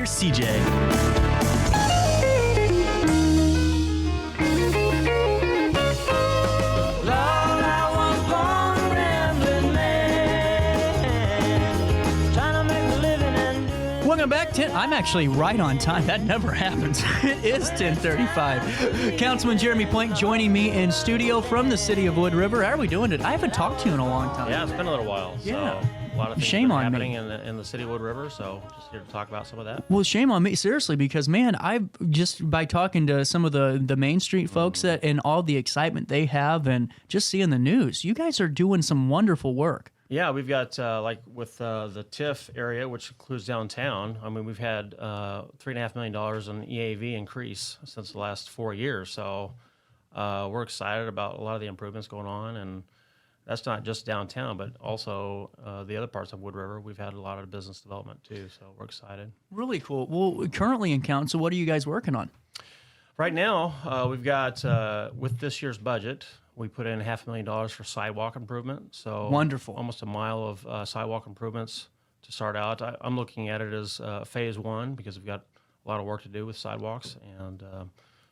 Here's CJ. Welcome back. I'm actually right on time. That never happens. It is 10:35. Councilman Jeremy Plank joining me in studio from the city of Wood River. How are we doing today? I haven't talked to you in a long time. Yeah, it's been a little while. Yeah. So a lot of things Shame on happening me. in the city of Wood River, so just here to talk about some of that. Well, shame on me, seriously, because, man, I've just by talking to some of the Main Street folks that and all the excitement they have and just seeing the news, you guys are doing some wonderful work. Yeah, we've got, like with the TIF area, which includes downtown, I mean, we've had $3.5 million in EAV increase since the last 4 years. So we're excited about a lot of the improvements going on. And that's not just downtown, but also the other parts of Wood River. We've had a lot of business development too, so we're excited. Really cool. Well, currently in council, what are you guys working on? Right now, we've got, with this year's budget, we put in $500,000 for sidewalk improvement. So Wonderful. Almost a mile of sidewalk improvements to start out. I'm looking at it as phase one because we've got a lot of work to do with sidewalks. And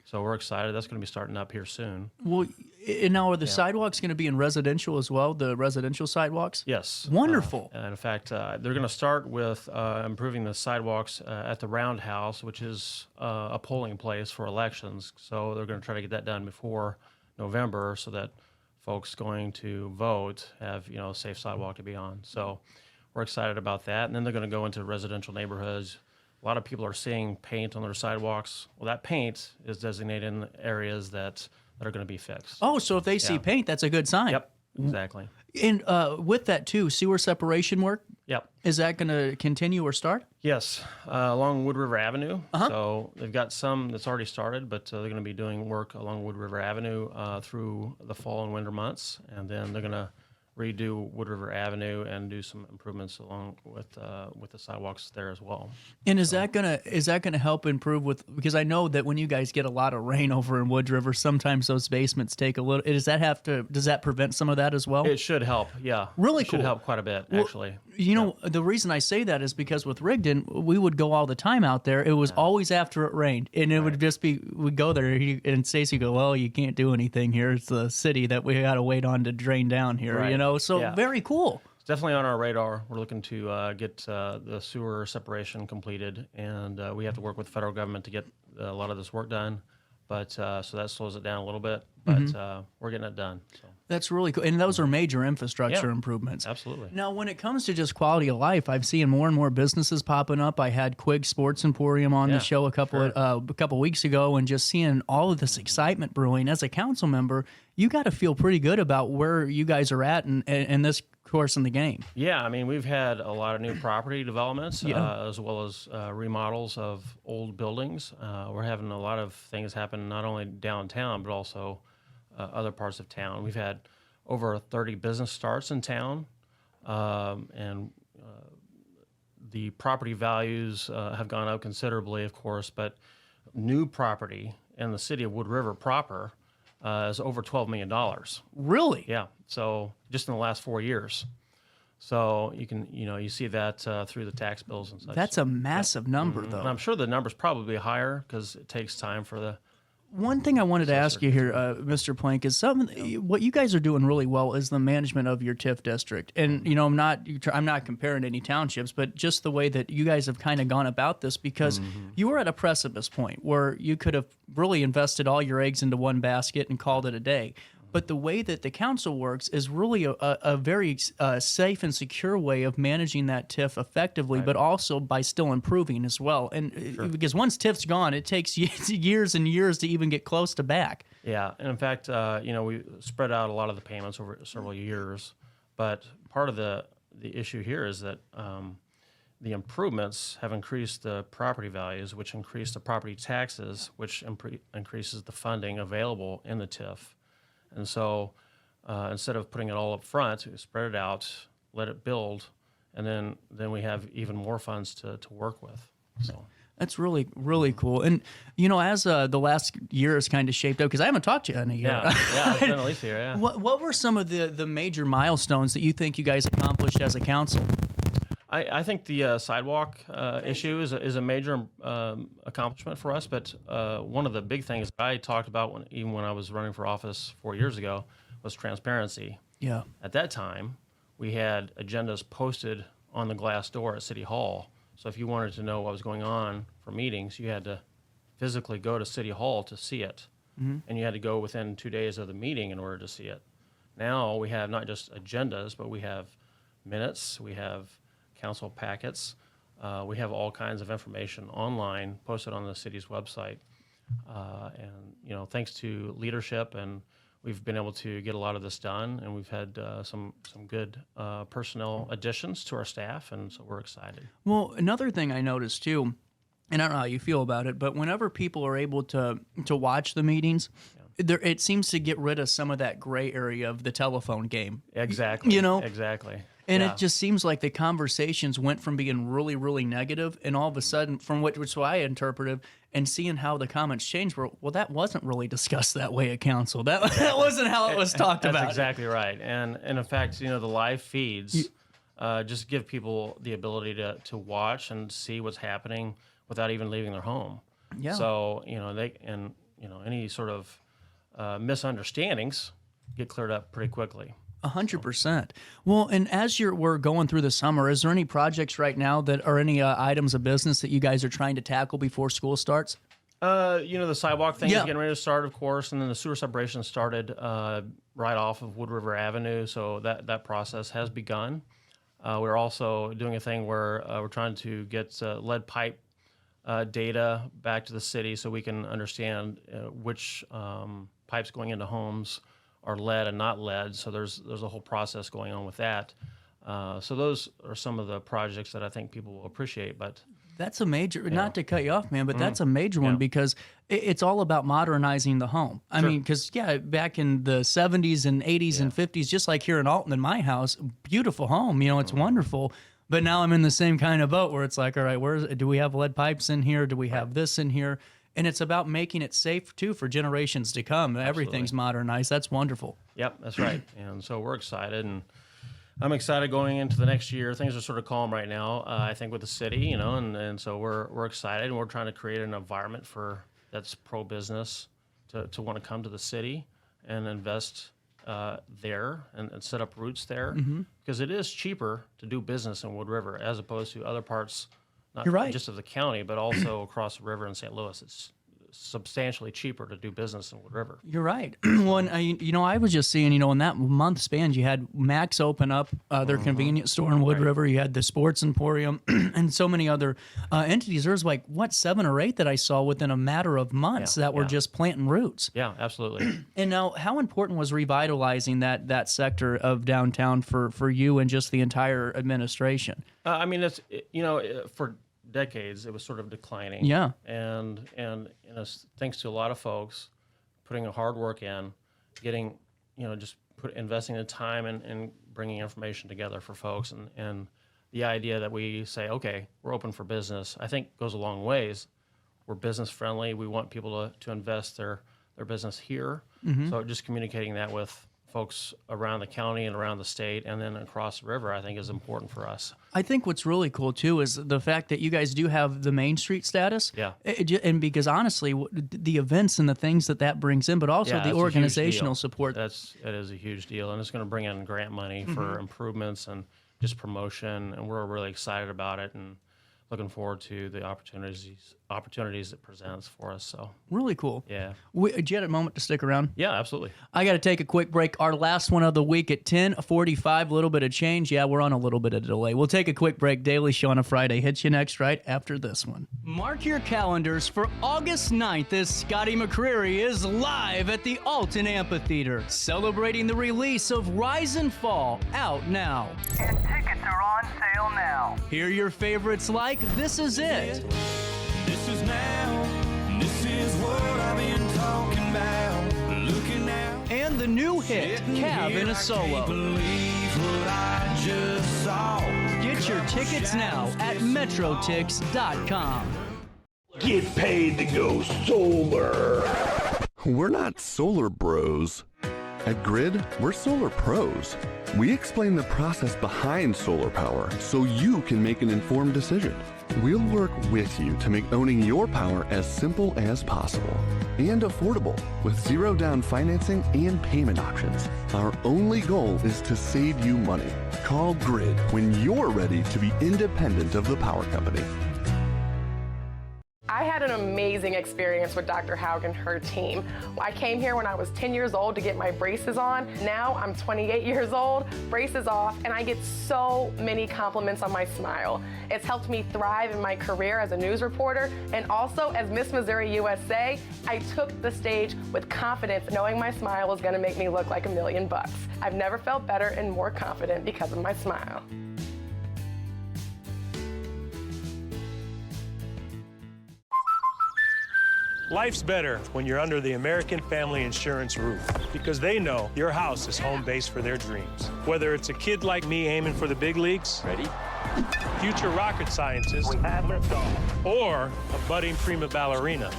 so we're excited. That's going to be starting up here soon. Well, and now are the sidewalks going to be in residential as well, the residential sidewalks? Yes. Wonderful. And in fact, they're going to start with improving the sidewalks at the Roundhouse, which is a polling place for elections. So they're going to try to get that done before November so that folks going to vote have, a safe sidewalk to be on. So we're excited about that. And then they're going to go into residential neighborhoods. A lot of people are seeing paint on their sidewalks. Well, that paint is designated in areas that are going to be fixed. Oh, so if they see paint, that's a good sign. Yep, exactly. And with that, too, sewer separation work, Yep. is that going to continue or start? Yes, along Wood River Avenue. So they've got some that's already started, but they're going to be doing work along Wood River Avenue through the fall and winter months, and then they're going to redo Wood River Avenue and do some improvements along with the sidewalks there as well. And is that gonna help improve because I know that when you guys get a lot of rain over in Wood River, sometimes those basements take a little. Does that prevent some of that as well? It should help. Yeah, Really it cool. Should help quite a bit actually. You know, the reason I say that is because with Rigdon, we would go all the time out there. It was always after it rained, and it would just be we'd go there, and Stacy would go, "Well, you can't do anything here. It's the city that we got to wait on to drain down here." Right. So very cool. It's definitely on our radar. We're looking to get the sewer separation completed, and we have to work with the federal government to get a lot of this work done. But so that slows it down a little bit, but we're getting it done. So. That's really cool. And those are major infrastructure improvements. Absolutely. Now, when it comes to just quality of life, I've seen more and more businesses popping up. I had Quig Sports Emporium on the show a couple weeks ago, and just seeing all of this excitement brewing. As a council member, you got to feel pretty good about where you guys are at in this course in the game. Yeah, I mean, we've had a lot of new property developments as well as remodels of old buildings. We're having a lot of things happen not only downtown, but also other parts of town. We've had over 30 business starts in town, and the property values have gone up considerably, of course, but new property in the city of Wood River proper is over $12 million. Really? Yeah, so just in the last 4 years. So you see that through the tax bills and such. That's a massive number, though. And I'm sure the number's probably higher because it takes time for the. One thing I wanted to ask you here, Mr. Plank, is what you guys are doing really well is the management of your TIF district. And I'm not comparing any townships, but just the way that you guys have kind of gone about this, because you were at a precipice point where you could have really invested all your eggs into one basket and called it a day. But the way that the council works is really a very safe and secure way of managing that TIF effectively, but also by still improving as well. And because once TIF's gone, it takes years and years to even get close to back. Yeah, and in fact, we spread out a lot of the payments over several years. But part of the issue here is that the improvements have increased the property values, which increase the property taxes, which increases the funding available in the TIF. And so instead of putting it all up front, we spread it out, let it build, and then we have even more funds to work with. So that's really, really cool. And, as the last year has kind of shaped up, because I haven't talked to you in a year. Yeah, it's been at least a year, yeah. What were some of the major milestones that you think you guys accomplished as a council? I think the sidewalk issue is a major accomplishment for us, but one of the big things that I talked about even when I was running for office 4 years ago was transparency. Yeah. At that time, we had agendas posted on the glass door at City Hall. So if you wanted to know what was going on for meetings, you had to physically go to City Hall to see it. And you had to go within 2 days of the meeting in order to see it. Now we have not just agendas, but we have minutes, we have council packets, we have all kinds of information online posted on the city's website. And thanks to leadership, and we've been able to get a lot of this done, and we've had some good personnel additions to our staff, and so we're excited. Well, another thing I noticed too, and I don't know how you feel about it, but whenever people are able to watch the meetings, it seems to get rid of some of that gray area of the telephone game. Exactly. Exactly. And it just seems like the conversations went from being really, really negative, and all of a sudden, from which I interpreted, and seeing how the comments changed, well, that wasn't really discussed that way at council. That wasn't how it was talked about. That's exactly right. And in fact, the live feeds just give people the ability to watch and see what's happening without even leaving their home. Yeah. So any sort of misunderstandings get cleared up pretty quickly. 100%. Well, and as we're going through the summer, is there any projects right now that are any items of business that you guys are trying to tackle before school starts? The sidewalk thing is getting ready to start, of course, and then the sewer separation started right off of Wood River Avenue, so that process has begun. We're also doing a thing where we're trying to get lead pipe data back to the city so we can understand which pipes going into homes are lead and not lead. So there's a whole process going on with that. So those are some of the projects that I think people will appreciate. But that's a major, not to cut you off, man, but that's a major one because it's all about modernizing the home. I mean, because, back in the 70s and 80s and 50s, just like here in Alton in my house, beautiful home, it's wonderful. But now I'm in the same kind of boat where it's like, all right, do we have lead pipes in here? Do we have this in here? And it's about making it safe, too, for generations to come. Absolutely. Everything's modernized. That's wonderful. Yep, that's right. And so we're excited, and I'm excited going into the next year. Things are sort of calm right now, I think, with the city, and so we're excited, and we're trying to create an environment that's pro-business to want to come to the city and invest there and set up roots there, because it is cheaper to do business in Wood River as opposed to other parts, not just of the county, but also across the river in St. Louis. It's substantially cheaper to do business in Wood River. You're right. Well, I was just seeing, in that month span, you had Max open up their convenience store in Wood River. You had the Sports Emporium and so many other entities. There was 7 or 8 that I saw within a matter of months that were just planting roots. Yeah, absolutely. And now, how important was revitalizing that sector of downtown for you and just the entire administration? It's for decades it was sort of declining. Yeah. And thanks to a lot of folks putting a hard work in, getting investing the time and bringing information together for folks, and the idea that we say, okay, we're open for business, I think goes a long ways. We're business friendly. We want people to invest their business here. So just communicating that with folks around the county and around the state and then across the river, I think, is important for us. I think what's really cool, too, is the fact that you guys do have the Main Street status. Yeah. And because, honestly, the events and the things that brings in, but also the organizational support. That is a huge deal, and it's going to bring in grant money for improvements and just promotion, and we're really excited about it and looking forward to the opportunities it presents for us. So really cool. Yeah. Do you have a moment to stick around? Yeah, absolutely. I got to take a quick break. Our last one of the week at 10:45. A little bit of change. Yeah, we're on a little bit of delay. We'll take a quick break. Daily Show on a Friday. Hits you next right after this one. Mark your calendars for August 9th as Scotty McCreery is live at the Alton Amphitheater, celebrating the release of Rise and Fall, out now. And tickets are on sale now. Hear your favorites like This Is It. This is now. This is what I've been talking about. Looking out. And the new hit, Cab in a Solo. Can't believe what I just saw. Get your tickets now at metrotix.com. Get paid to go solar. We're not solar bros. At Grid, we're solar pros. We explain the process behind solar power so you can make an informed decision. We'll work with you to make owning your power as simple as possible and affordable with zero down financing and payment options. Our only goal is to save you money. Call Grid when you're ready to be independent of the power company. I had an amazing experience with Dr. Haug and her team. I came here when I was 10 years old to get my braces on. Now I'm 28 years old, braces off, and I get so many compliments on my smile. It's helped me thrive in my career as a news reporter, and also as Miss Missouri USA, I took the stage with confidence, knowing my smile was gonna make me look like $1 million. I've never felt better and more confident because of my smile. Life's better when you're under the American Family Insurance roof because they know your house is home base for their dreams. Whether it's a kid like me aiming for the big leagues, ready? Future rocket scientist, or a budding prima ballerina.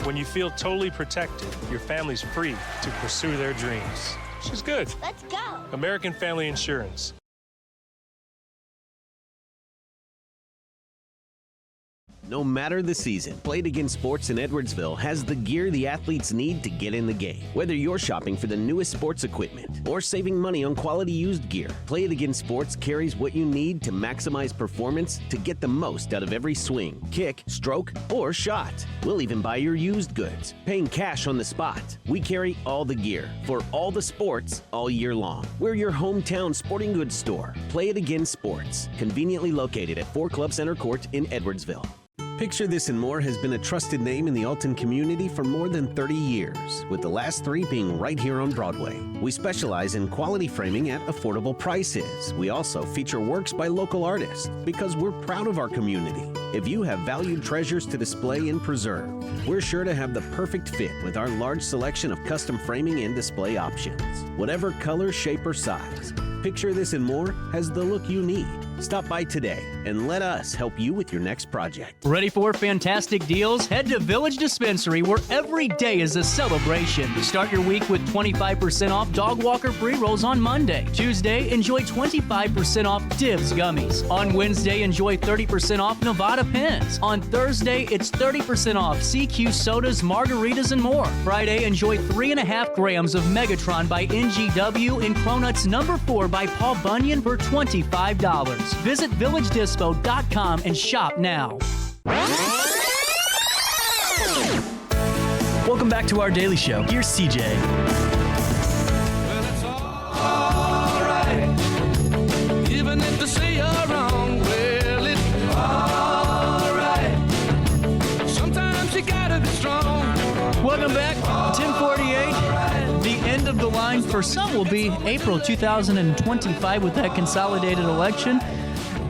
When you feel totally protected, your family's free to pursue their dreams. She's good. Let's go. American Family Insurance. No matter the season, Play It Again Sports in Edwardsville has the gear the athletes need to get in the game. Whether you're shopping for the newest sports equipment or saving money on quality used gear, Play It Again Sports carries what you need to maximize performance to get the most out of every swing, kick, stroke, or shot. We'll even buy your used goods, paying cash on the spot. We carry all the gear for all the sports all year long. We're your hometown sporting goods store. Play It Again Sports, conveniently located at 4 Club Center Court in Edwardsville. Picture This and More has been a trusted name in the Alton community for more than 30 years, with the last 3 being right here on Broadway. We specialize in quality framing at affordable prices. We also feature works by local artists because we're proud of our community. If you have valued treasures to display and preserve, we're sure to have the perfect fit with our large selection of custom framing and display options. Whatever color, shape, or size, Picture This and More has the look you need. Stop by today and let us help you with your next project. Ready for fantastic deals? Head to Village Dispensary, where every day is a celebration. Start your week with 25% off Dog Walker pre-rolls on Monday. Tuesday, enjoy 25% off Divs gummies. On Wednesday, enjoy 30% off Nevada pens. On Thursday, it's 30% off CQ sodas, margaritas, and more. Friday, enjoy 3.5 grams of Megatron by NGW and Cronuts number 4 by Paul Bunyan for $25. Visit VillageDispo.com and shop now. Welcome back to our daily show. Here's CJ. Well, it's all right, even if they say you're wrong. Well, it's all right. Sometimes you gotta be strong. Welcome back. 1048. The end of the line for some will be April 2025 with that consolidated election.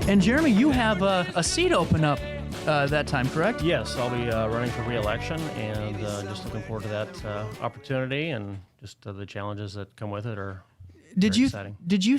And Jeremy, you have a seat open up that time, correct? Yes, I'll be running for re-election, and just looking forward to that opportunity, and just the challenges that come with it are exciting. Did you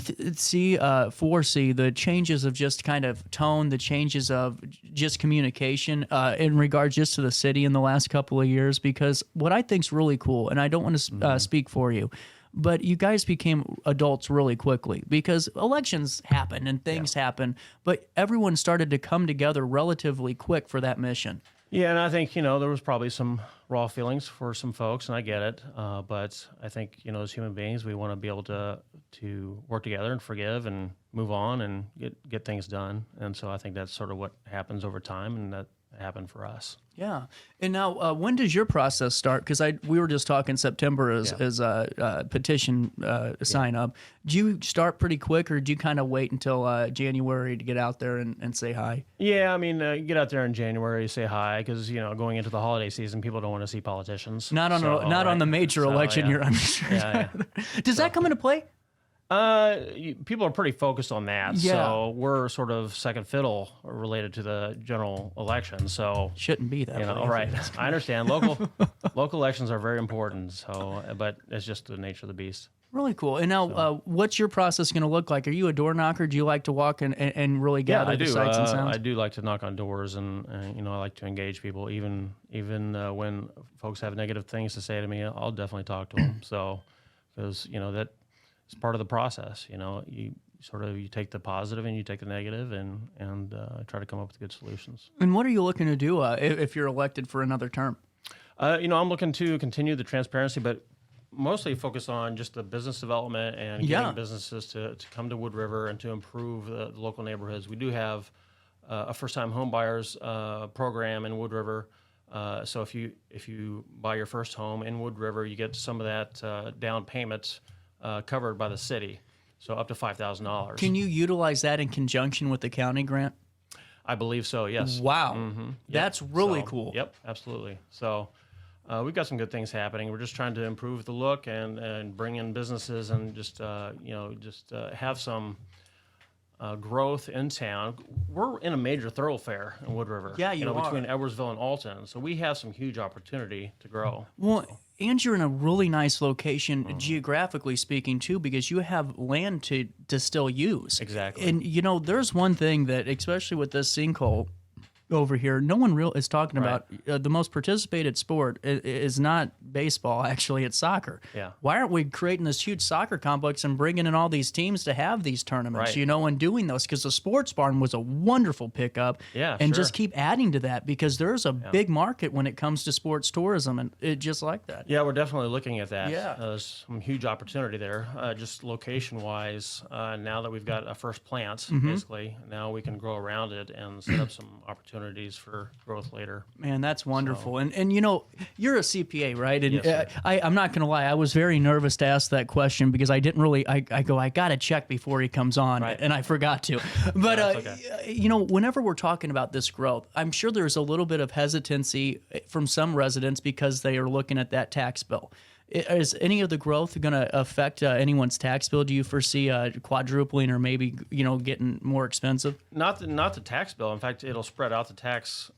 foresee the changes of just kind of tone, the changes of just communication in regards just to the city in the last couple of years? Because what I think is really cool, and I don't want to speak for you, but you guys became adults really quickly because elections happen and things happen, but everyone started to come together relatively quick for that mission. Yeah, and I think, there was probably some raw feelings for some folks, and I get it. But I think, as human beings, we want to be able to work together and forgive and move on and get things done. And so I think that's sort of what happens over time, and that happened for us. Yeah. And now, when does your process start? Because we were just talking September as a petition sign up. Do you start pretty quick, or do you kind of wait until January to get out there and say hi? Yeah, I mean, get out there in January, say hi, because going into the holiday season, people don't want to see politicians. Not on the major election. You're on. Does that come into play? People are prettle focused on that, so we're sort of second fiddle related to the general election. So shouldn't be that way. Right? I understand local elections are very important. So, but it's just the nature of the beast. Really cool. And now, what's your process going to look like? Are you a door knocker? Do you like to walk and really gather the sights and sounds? I do like to knock on doors, and I like to engage people. Even when folks have negative things to say to me, I'll definitely talk to them. So, because that is part of the process. You take the positive and you take the negative, and try to come up with good solutions. And what are you looking to do if you're elected for another term? I'm looking to continue the transparency, but mostly focus on just the business development and getting businesses to come to Wood River and to improve the local neighborhoods. We do have a first-time home buyers program in Wood River. So if you buy your first home in Wood River, you get some of that down payment covered by the city, so up to $5,000. Can you utilize that in conjunction with the county grant? I believe so, yes. Wow. Mm-hmm. Yep. That's really cool. Yep, absolutely. So we've got some good things happening. We're just trying to improve the look and bring in businesses and just have some growth in town. We're in a major thoroughfare in Wood River. Yeah, you are. Between Edwardsville and Alton. So we have some huge opportunity to grow. Well, and you're in a really nice location, geographically speaking, too, because you have land to still use. Exactly. And, there's one thing that, especially with this sinkhole over here, no one is talking about. The most participated sport is not baseball, actually, it's soccer. Yeah. Why aren't we creating this huge soccer complex and bringing in all these teams to have these tournaments, and doing those? Because the sports barn was a wonderful pickup. Yeah, and sure. just keep adding to that, because there's a big market when it comes to sports tourism, and it just like that. Yeah, we're definitely looking at that. Yeah. There's some huge opportunity there, just location-wise. Now that we've got a first plant, basically, now we can grow around it and set up some opportunities for growth later. Man, that's wonderful. So. And you're a CPA, right? And yes, I'm not going to lie, I was very nervous to ask that question because I didn't really, I got to check before he comes on, and I forgot to. But, okay. Whenever we're talking about this growth, I'm sure there's a little bit of hesitancy from some residents because they are looking at that tax bill. Is any of the growth going to affect anyone's tax bill? Do you foresee quadrupling or maybe getting more expensive? Not the tax bill. In fact, it'll spread out the tax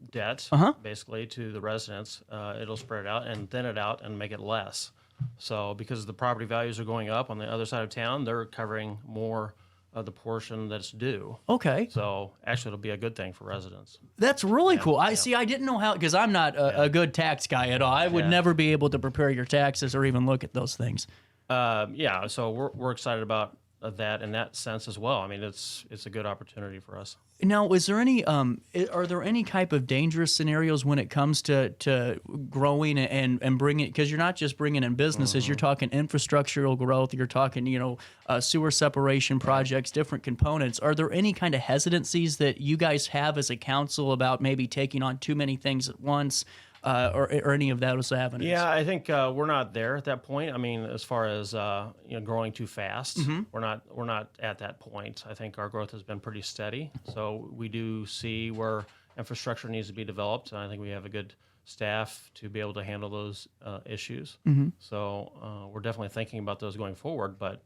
debt basically to the residents. It'll spread it out and thin it out and make it less. So because the property values are going up on the other side of town, they're covering more of the portion that's due. Okay. So actually, it'll be a good thing for residents. That's really cool. I didn't know how, because I'm not a good tax guy at all. I would never be able to prepare your taxes or even look at those things. So we're excited about that in that sense as well. I mean, it's a good opportunity for us. Now, is there any are there any type of dangerous scenarios when it comes to growing and bringing? Because you're not just bringing in businesses, you're talking infrastructural growth, you're talking sewer separation projects, different components. Are there any kind of hesitancies that you guys have as a council about maybe taking on too many things at once? Or any of those avenues? Yeah, I think we're not there at that point. I mean, as far as growing too fast, we're not at that point. I think our growth has been pretty steady. So we do see where infrastructure needs to be developed, and I think we have a good staff to be able to handle those issues. So we're definitely thinking about those going forward, but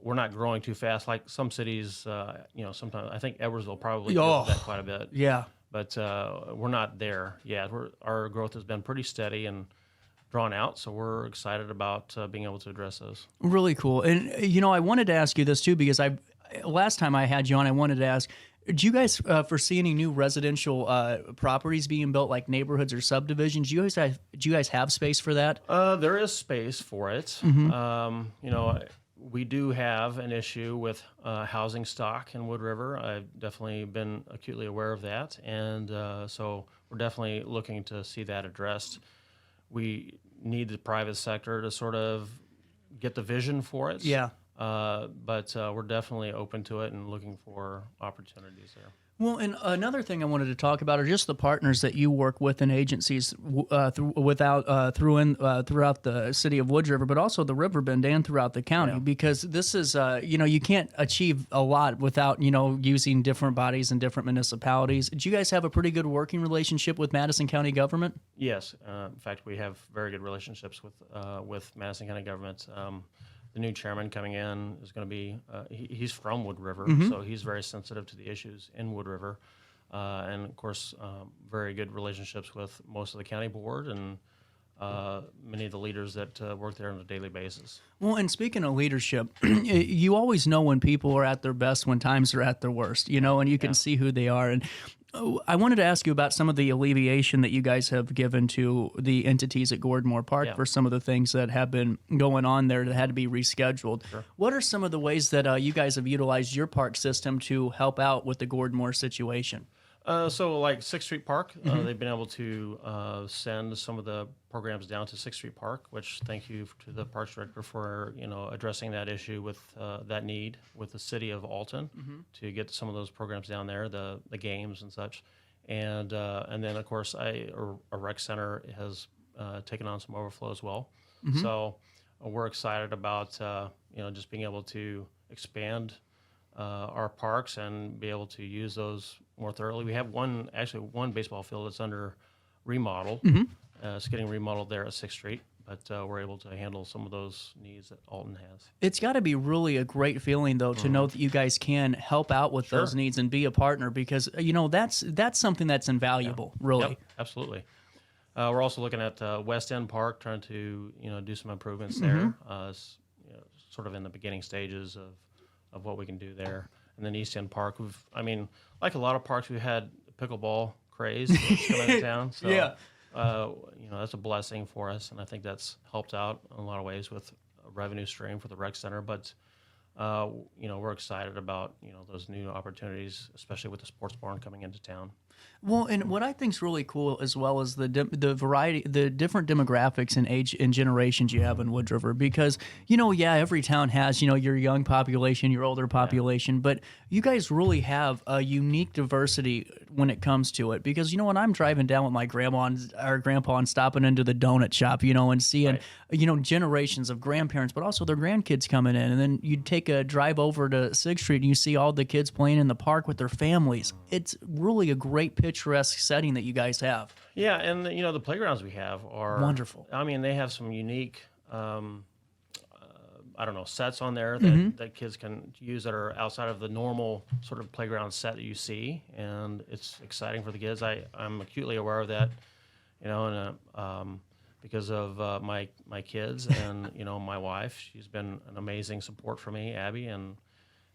we're not growing too fast like some cities. Sometimes I think Edwardsville probably does that quite a bit. Yeah. But we're not there yet. Our growth has been pretty steady and drawn out, so we're excited about being able to address those. Really cool. And, I wanted to ask you this, too, because last time I had you on, I wanted to ask, do you guys foresee any new residential properties being built, like neighborhoods or subdivisions? Do you guys have space for that? There is space for it. We do have an issue with housing stock in Wood River. I've definitely been acutely aware of that, and so we're definitely looking to see that addressed. We need the private sector to sort of get the vision for it. Yeah. But we're definitely open to it and looking for opportunities there. Well, and another thing I wanted to talk about are just the partners that you work with in agencies throughout the city of Wood River, but also the Riverbend and throughout the county, because this is, you can't achieve a lot without, using different bodies and different municipalities. Do you guys have a pretty good working relationship with Madison County government? Yes. In fact, we have very good relationships with Madison County government. The new chairman coming in is going to be, he's from Wood River, so he's very sensitive to the issues in Wood River. And, of course, very good relationships with most of the county board and many of the leaders that work there on a daily basis. Well, and speaking of leadership, you always know when people are at their best, when times are at their worst, and you can see who they are. And I wanted to ask you about some of the alleviation that you guys have given to the entities at Gordmore Park for some of the things that have been going on there that had to be rescheduled. Sure. What are some of the ways that you guys have utilized your park system to help out with the Gordmore situation? So like 6th Street Park, they've been able to send some of the programs down to 6th Street Park, which thank you to the Parks Director for, addressing that issue with that need with the city of Alton to get some of those programs down there, the games and such. And then, of course, a rec center has taken on some overflow as well. So we're excited about, just being able to expand our parks and be able to use those more thoroughly. We have one baseball field that's under remodel. It's getting remodeled there at 6th Street, but we're able to handle some of those needs that Alton has. It's got to be really a great feeling, though, to know that you guys can help out with those needs and be a partner because, that's something that's invaluable, really. Yep, absolutely. We're also looking at West End Park, trying to, do some improvements there. Sort of in the beginning stages of what we can do there. And then East End Park, like a lot of parks, we've had pickleball craze coming into town. So, that's a blessing for us, and I think that's helped out in a lot of ways with a revenue stream for the rec center. But, we're excited about, those new opportunities, especially with the sports barn coming into town. Well, and what I think is really cool as well is the variety, the different demographics and age and generations you have in Wood River because, every town has, your young population, your older population, but you guys really have a unique diversity when it comes to it because, when I'm driving down with my grandpa and stopping into the donut shop, and seeing, generations of grandparents, but also their grandkids coming in. And then you take a drive over to 6th Street and you see all the kids playing in the park with their families. It's really a great picturesque setting that you guys have. Yeah, and the playgrounds we have are wonderful. They have some unique, sets on there that kids can use that are outside of the normal sort of playground set that you see, and it's exciting for the kids. I'm acutely aware of that, and because of my kids and my wife, she's been an amazing support for me, Abby, and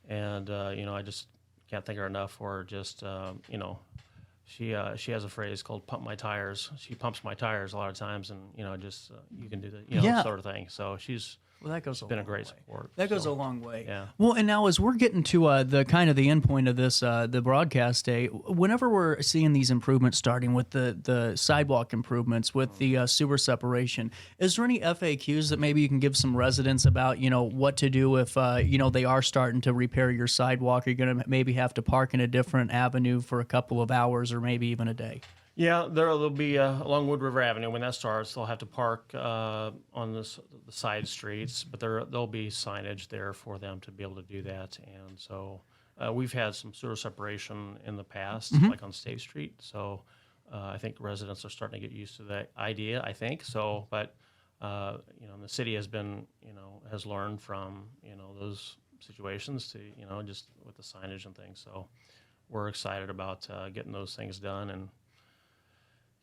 I just can't thank her enough for just She has a phrase called "pump my tires." She pumps my tires a lot of times, and you can do that, sort of thing. So she's been a great support. That goes a long way. Yeah. Well, and now as we're getting to the kind of the end point of this the broadcast day, whenever we're seeing these improvements starting with the sidewalk improvements, with the sewer separation, is there any FAQs that maybe you can give some residents about what to do if they are starting to repair your sidewalk? Are you going to maybe have to park in a different avenue for a couple of hours or maybe even a day? Yeah, there'll be along Wood River Avenue. When that starts, they'll have to park on the side streets, but there'll be signage there for them to be able to do that. And so we've had some sewer separation in the past, like on State Street. So I think residents are starting to get used to that idea, I think. So, but the city has been, has learned from, those situations to, just with the signage and things. So we're excited about getting those things done and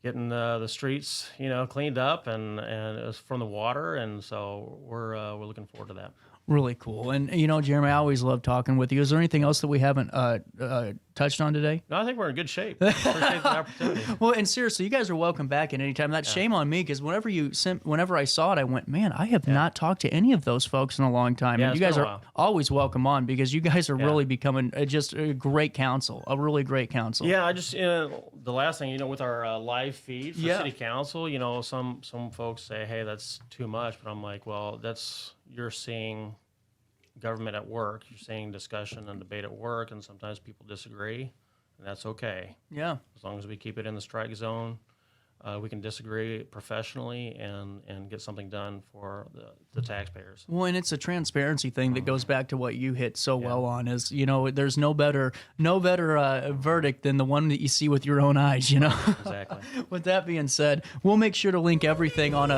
getting the streets, cleaned up and from the water, and so we're looking forward to that. Really cool. And, Jeremy, I always love talking with you. Is there anything else that we haven't touched on today? No, I think we're in good shape. Appreciate the opportunity. Well, and seriously, you guys are welcome back at any time. That's shame on me because whenever I saw it, I went, man, I have not talked to any of those folks in a long time. And you guys are always welcome on because you guys are really becoming just a great council, a really great council. Yeah, I just, the last thing, with our live feed for city council, some folks say, hey, that's too much. But I'm like, well, you're seeing government at work. You're seeing discussion and debate at work, and sometimes people disagree, and that's okay. Yeah. As long as we keep it in the strike zone, we can disagree professionally and get something done for the taxpayers. Well, and it's a transparency thing that goes back to what you hit so well on is, there's no better verdict than the one that you see with your own eyes, Exactly. With that being said, we'll make sure to link everything on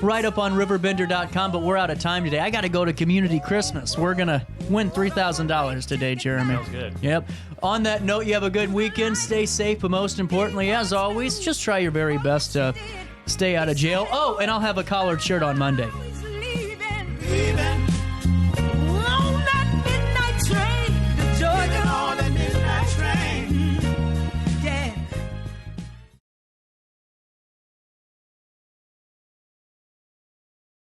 right up on RiverBender.com, but we're out of time today. I got to go to Community Christmas. We're going to win $3,000 today, Jeremy. Sounds good. Yep. On that note, you have a good weekend. Stay safe, but most importantly, as always, just try your very best to stay out of jail. Oh, and I'll have a collared shirt on Monday.